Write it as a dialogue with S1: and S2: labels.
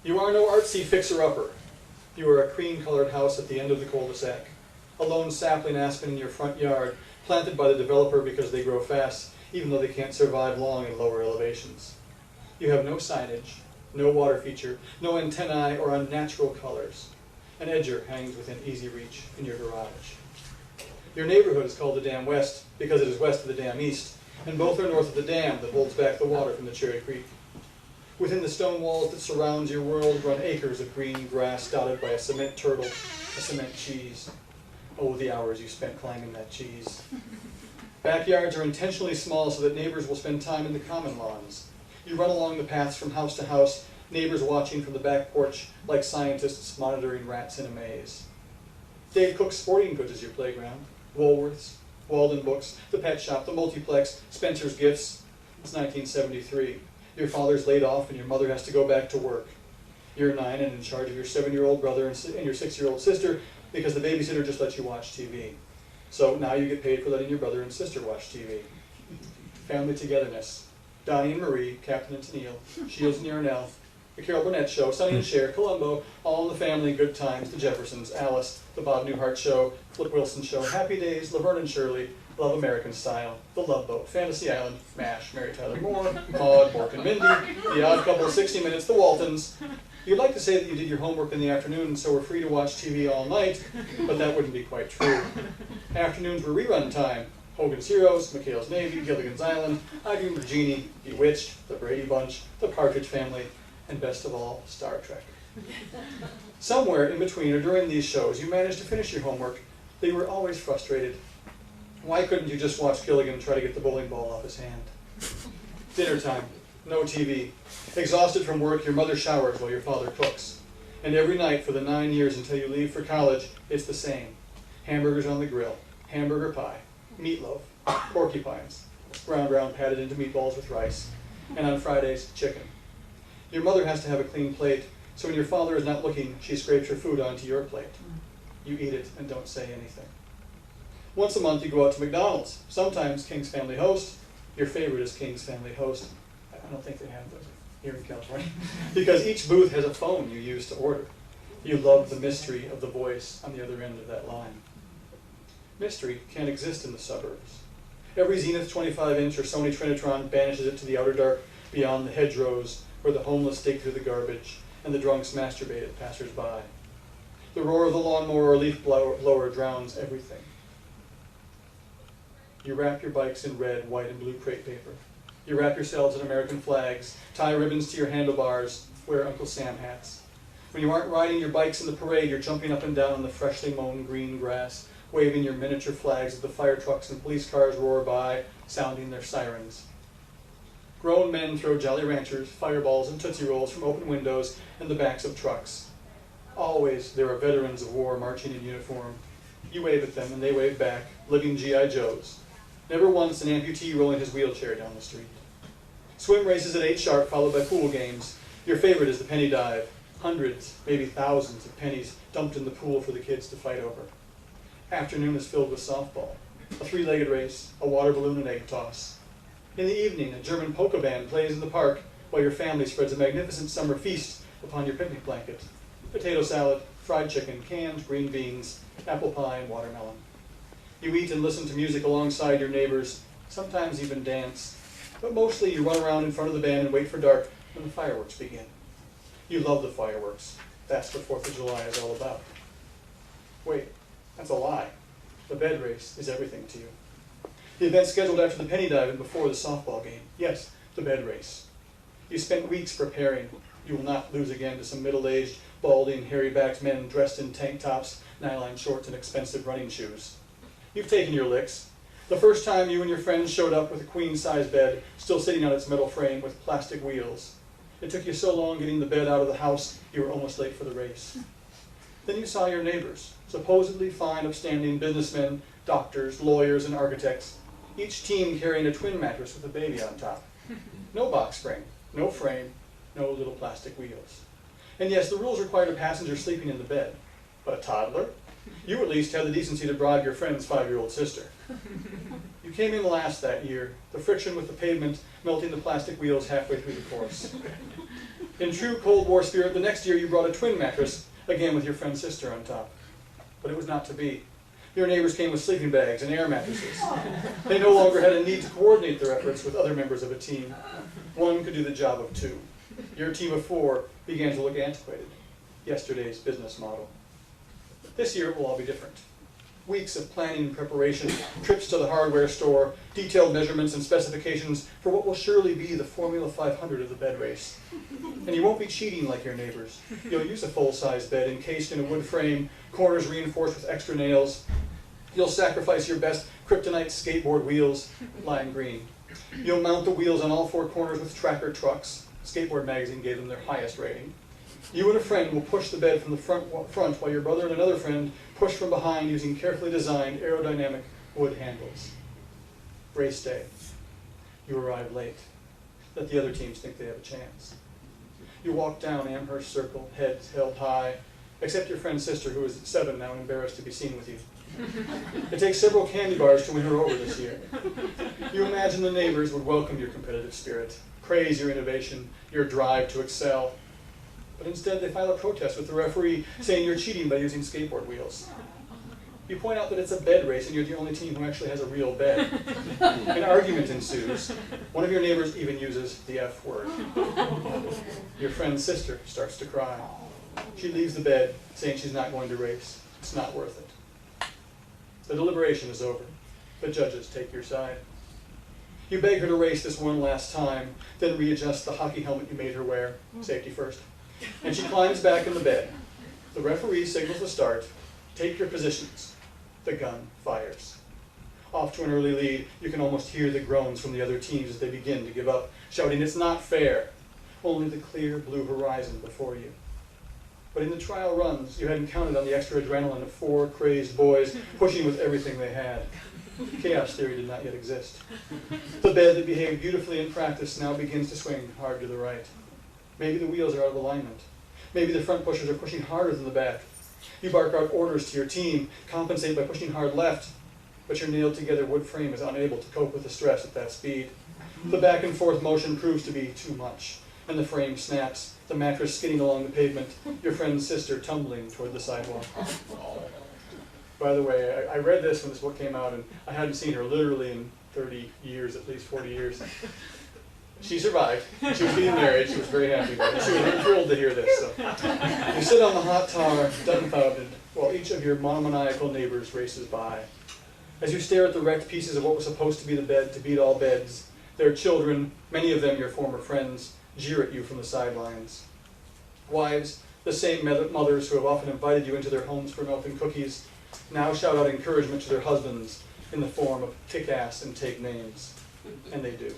S1: You are no artsy fixer-upper. You are a cream-colored house at the end of the cul-de-sac. A lone sapling aspen in your front yard, planted by the developer because they grow fast, even though they can't survive long in lower elevations. You have no signage, no water feature, no antennae or unnatural colors. An edger hangs within easy reach in your garage. Your neighborhood is called the Dam West because it is west of the Dam East, and both are north of the dam that holds back the water from the Cherry Creek. Within the stone walls that surrounds your world run acres of green grass dotted by a cement turtle, a cement cheese. Oh, the hours you spent climbing that cheese. Backyards are intentionally small so that neighbors will spend time in the common lawns. You run along the paths from house to house, neighbors watching from the back porch like scientists monitoring rats in a maze. Dave Cook's Sporting Goods is your playground. Woolworths, Walden Books, the pet shop, the multiplex, Spencer's Gifts. It's 1973. Your father's laid off and your mother has to go back to work. You're 9 and in charge of your 7-year-old brother and your 6-year-old sister because the babysitter just lets you watch TV. So now you get paid for letting your brother and sister watch TV. Family togetherness. Donnie and Marie, Captain and Tennille, Shields and Yarnell, The Carol Burnett Show, Sonny and Cher, Columbo, All in the Family, Good Times, The Jeffersons, Alice, The Bob Newhart Show, Flip Wilson Show, Happy Days, Laverne and Shirley, Love American Style, The Love Boat, Fantasy Island, MASH, Mary Tyler Moore, Maude, Mork and Mindy, The Odd Couple, 60 Minutes, The Waltons. You'd like to say that you did your homework in the afternoon and so were free to watch TV all night, but that wouldn't be quite true. Afternoons were rerun time. Hogan's Heroes, McHale's Navy, Gilligan's Island, I Dream of Jeannie, Bewitched, The Brady Bunch, The Partridge Family, and best of all, Star Trek. Somewhere in between or during these shows, you managed to finish your homework, but you were always frustrated. Why couldn't you just watch Gilligan try to get the bowling ball off his hand? Dinner time, no TV. Exhausted from work, your mother showers while your father cooks. And every night for the 9 years until you leave for college, it's the same. Hamburgers on the grill, hamburger pie, meatloaf, porcupines, ground round patted into meatballs with rice, and on Fridays, chicken. Your mother has to have a clean plate, so when your father is not looking, she scrapes her food onto your plate. You eat it and don't say anything. Once a month you go out to McDonald's, sometimes King's Family Host. Your favorite is King's Family Host. I don't think they have those here in California. Because each booth has a phone you use to order. You love the mystery of the voice on the other end of that line. Mystery can't exist in the suburbs. Every Zenith 25-inch or Sony Trinitron banishes it to the outer dark beyond the hedgerows where the homeless dig through the garbage and the drunks masturbate at passers-by. The roar of the lawnmower or leaf blower drowns everything. You wrap your bikes in red, white, and blue crepe paper. You wrap yourselves in American flags, tie ribbons to your handlebars, wear Uncle Sam hats. When you aren't riding your bikes in the parade, you're jumping up and down on the freshly mown green grass, waving your miniature flags as the fire trucks and police cars roar by, sounding their sirens. Grown men throw Jolly Ranchers, fireballs, and Tootsie Rolls from open windows and the backs of trucks. Always there are veterans of war marching in uniform. You wave at them and they wave back, living G.I. Joes. Never once an amputee rolling his wheelchair down the street. Swim races at 8 sharp, followed by pool games. Your favorite is the penny dive. Hundreds, maybe thousands of pennies dumped in the pool for the kids to fight over. Afternoon is filled with softball, a 3-legged race, a water balloon and egg toss. In the evening, a German polka band plays in the park while your family spreads a magnificent summer feast upon your picnic blanket. Potato salad, fried chicken, canned green beans, apple pie, and watermelon. You eat and listen to music alongside your neighbors, sometimes even dance, but mostly you run around in front of the band and wait for dark when the fireworks begin. You love the fireworks. That's what 4th of July is all about. Wait, that's a lie. The bed race is everything to you. The event scheduled after the penny dive and before the softball game. Yes, the bed race. You spent weeks preparing. You will not lose again to some middle-aged, balding, hairy-backed men dressed in tank tops, nylon shorts, and expensive running shoes. You've taken your licks. The first time you and your friends showed up with a queen-size bed, still sitting on its metal frame with plastic wheels. It took you so long getting the bed out of the house, you were almost late for the race. Then you saw your neighbors, supposedly fine, upstanding businessmen, doctors, lawyers, and architects, each team carrying a twin mattress with a baby on top. No box spring, no frame, no little plastic wheels. And yes, the rules required a passenger sleeping in the bed, but a toddler? You at least had the decency to bribe your friend's 5-year-old sister. You came in last that year, the friction with the pavement melting the plastic wheels halfway through the course. In true Cold War spirit, the next year you brought a twin mattress, again with your friend's sister on top. But it was not to be. Your neighbors came with sleeping bags and air mattresses. They no longer had a need to coordinate their efforts with other members of a team. One could do the job of two. Your team of four began to look antiquated. Yesterday's business model. This year it will all be different. Weeks of planning and preparation, trips to the hardware store, detailed measurements and specifications for what will surely be the Formula 500 of the bed race. And you won't be cheating like your neighbors. You'll use a full-size bed encased in a wood frame, corners reinforced with extra nails. You'll sacrifice your best kryptonite skateboard wheels, lime green. You'll mount the wheels on all four corners with tracker trucks. Skateboard Magazine gave them their highest rating. You and a friend will push the bed from the front while your brother and another friend push from behind using carefully designed aerodynamic wood handles. Race day. You arrive late. Let the other teams think they have a chance. You walk down Amherst Circle, heads held high, except your friend's sister, who is 7 now, embarrassed to be seen with you. It takes several candy bars to win her over this year. You imagine the neighbors would welcome your competitive spirit, praise your innovation, your drive to excel. But instead they file a protest with the referee saying you're cheating by using skateboard wheels. You point out that it's a bed race and you're the only team who actually has a real bed. An argument ensues. One of your neighbors even uses the F word. Your friend's sister starts to cry. She leaves the bed saying she's not going to race. It's not worth it. The deliberation is over. The judges take your side. You beg her to race this one last time, then readjust the hockey helmet you made her wear. Safety first. And she climbs back in the bed. The referee signals the start. Take your positions. The gun fires. Off to an early lead, you can almost hear the groans from the other teams as they begin to give up, shouting, "It's not fair." Only the clear blue horizon before you. But in the trial runs, you hadn't counted on the extra adrenaline of 4 crazed boys pushing with everything they had. Chaos theory did not yet exist. The bed that behaved beautifully in practice now begins to swing hard to the right. Maybe the wheels are out of alignment. Maybe the front pushers are pushing harder than the back. You bark out orders to your team, compensate by pushing hard left, but your nailed-together wood frame is unable to cope with the stress at that speed. The back and forth motion proves to be too much, and the frame snaps, the mattress skidding along the pavement, your friend's sister tumbling toward the sidewalk. By the way, I read this when this book came out, and I hadn't seen her literally in 30 years, at least 40 years. She survived. She was getting married. She was very happy about it. She was thrilled to hear this. So. You sit on the hot tar, dumbfounded, while each of your monomaniacal neighbors races by. As you stare at the wrecked pieces of what was supposed to be the bed to beat all beds, their children, many of them your former friends, jeer at you from the sidelines. Wives, the same mothers who have often invited you into their homes for milk and cookies, now shout out encouragement to their husbands in the form of kick ass and take names. And they do.